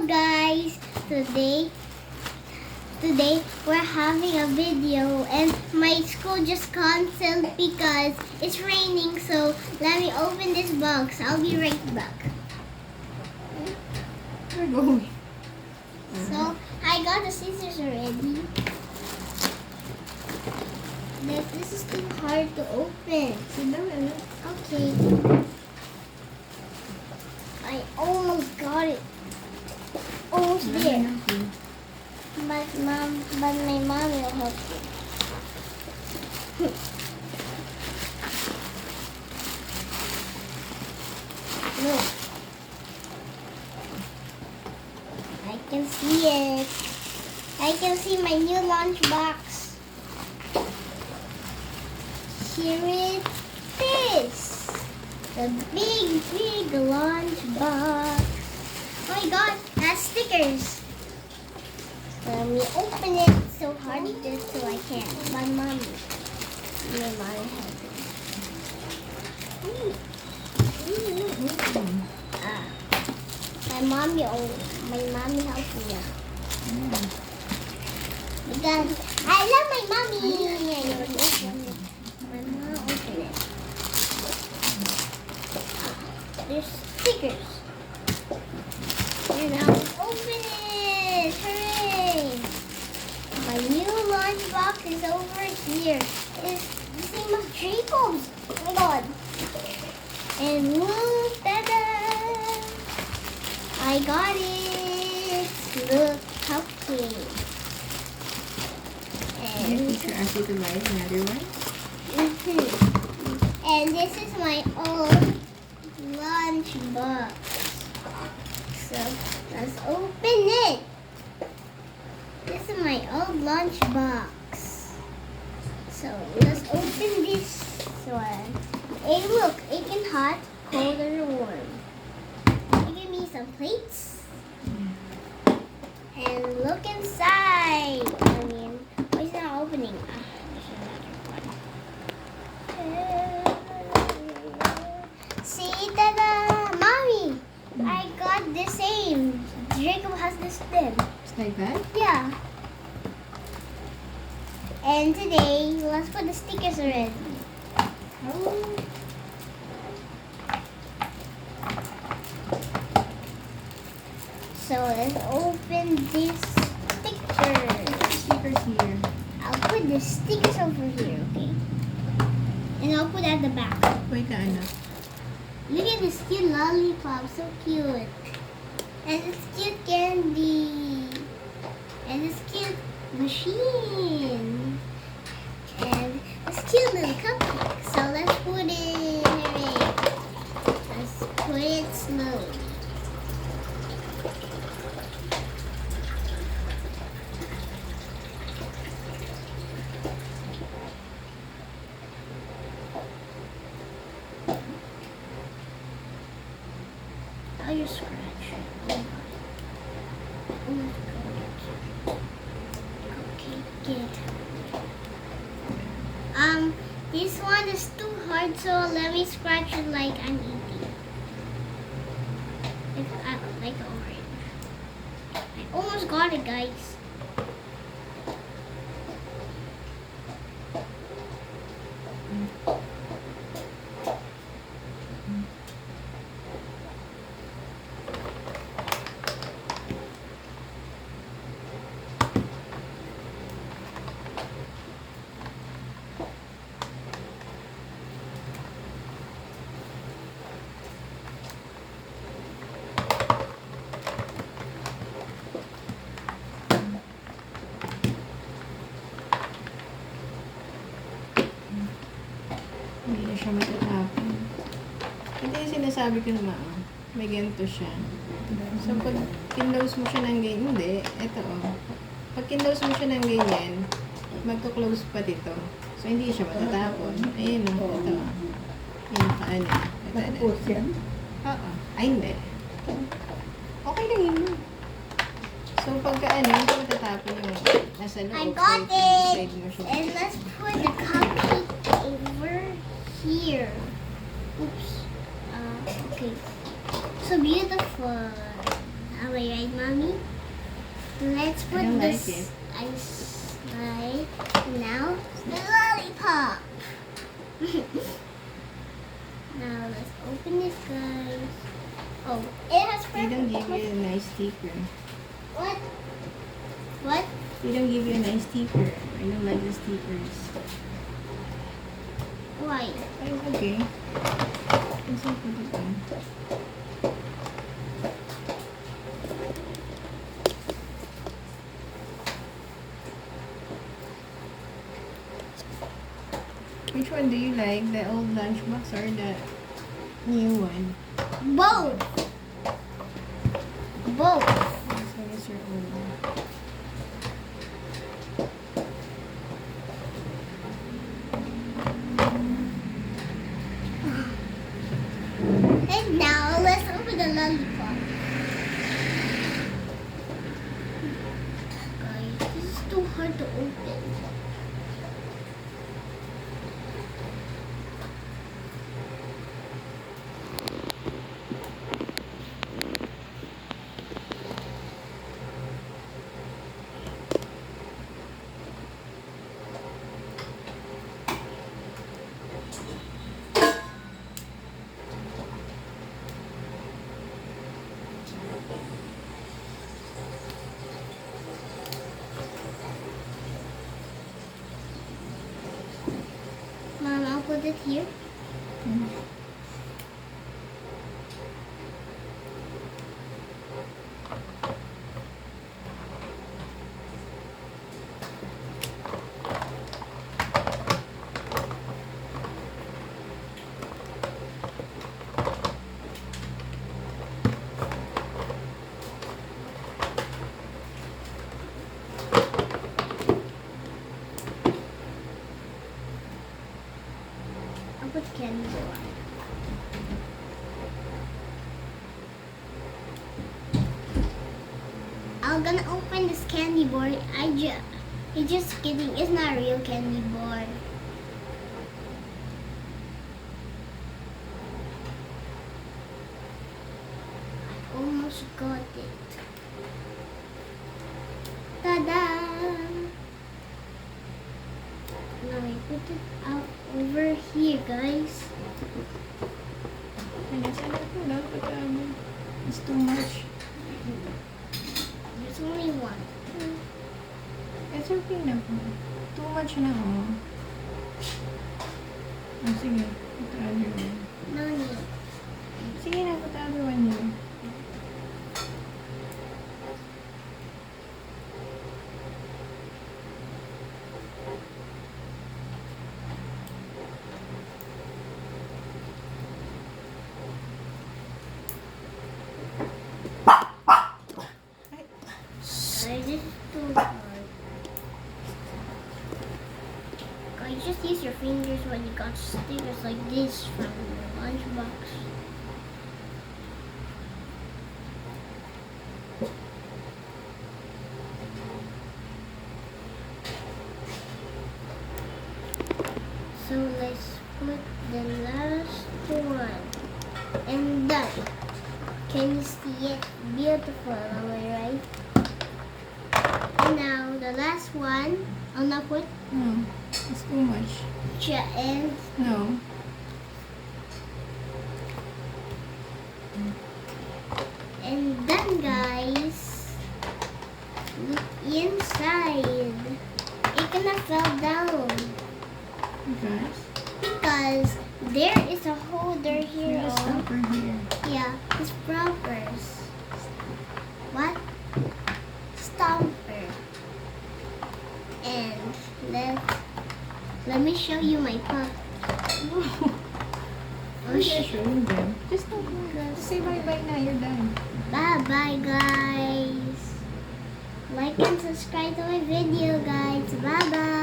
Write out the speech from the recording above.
guys, today we're having a video and my school just canceled because it's raining, so let me open this box. I'll be right back. We're going. So I got the scissors already. This is too hard to open. Sit down, Ella. Okay. I almost got it. Almost there. But my mom will help you. Look. I can see it. I can see my new lunchbox. Here it is. The big lunchbox. Oh my god, that's stickers. Let me open it so hard just so I can. My mommy helped me. My mommy helped me out. Because I love my mommy. My mom opened it. There's stickers. And I'll open it. Hooray! My new lunchbox is over here. It's the same as Jacob's. Oh my god. And look, ta-da! I got it. Look, cupcake. Your teacher asked you to buy another one? And this is my old lunchbox. So let's open it. This is my old lunchbox. So let's open this one. Hey, look, it can hot, cold, or warm. Give me some plates. And look inside. Why is it not opening? See, tada! Mommy! I got the same. Jacob has this then. It's like that? Yeah. And today, let's put the stickers already. Oh. So let's open this sticker. Stickers here. I'll put the stickers over here, okay? And I'll put at the back. Wait, anak. Look at this cute lollipop, so cute. And this cute candy. And this cute machine. And this cute little cupcake. So let's put it. Let's put it slowly. Oh, you scratch. Oh my god. Okay, good. This one is too hard, so let me scratch it like I'm eating. Like orange. I almost got it, guys. Hindi na siya matatapon. Ito yung sinasabi ko naman, may ganito siya. So, pag kinlose mo siya ng ganyan, hindi, ito Pag kinlose mo siya ng ganyan, magka-close pa dito. So, hindi siya matatapon. Ayun ito Yung paano. Nakapos yan? Oo. Ay, hindi. Okay lang yun. So, pagka hindi matatapon yung nasa loob. I got so, it! side mo siya. And let's put the cupcake over here. Oops. Okay. So beautiful. Am I right, Mommy? Let's I put don't like this it. ice right now. The lollipop. Now let's open this, guys. Oh, it has They don't purple. give you a nice sticker. What? What? They don't give you a nice sticker. I don't like the stickers. Why? Oh, okay. Let's put it on. Which one do you like? The old lunchbox or the new one? Both. Both. This one is your old one. And now let's open the lollipop. Guys, this is too hard to open. Mom, I'll put it here. I'll put candy bar. I'm gonna open this candy bar. It's just kidding. It's not a real candy bar. I almost got it. Ta-da! Now I put it out over here, guys. It's too much. There's only one. It's okay na po. Too much na oh. Oh, sige. Put the other one. No need. Sige na, put the other one here. Guys, this is too hard. Guys, just use your fingers when you got stickers like this from your lunchbox. So let's put the last one. And done. Can you see it? Beautiful, am I right? And now the last one. I'll not put No, it's too much. and No. and done, guys. Look inside. It cannot fall down Because because there is a holder here. there's a Oh, stopper here. yeah, it's proppers. What? Stomper. And let me show you my pup. No. Oh, Just showing them. Just don't worry. Just say bye-bye na. You're done. Bye-bye, guys. Like and subscribe to my video, guys. Bye-bye.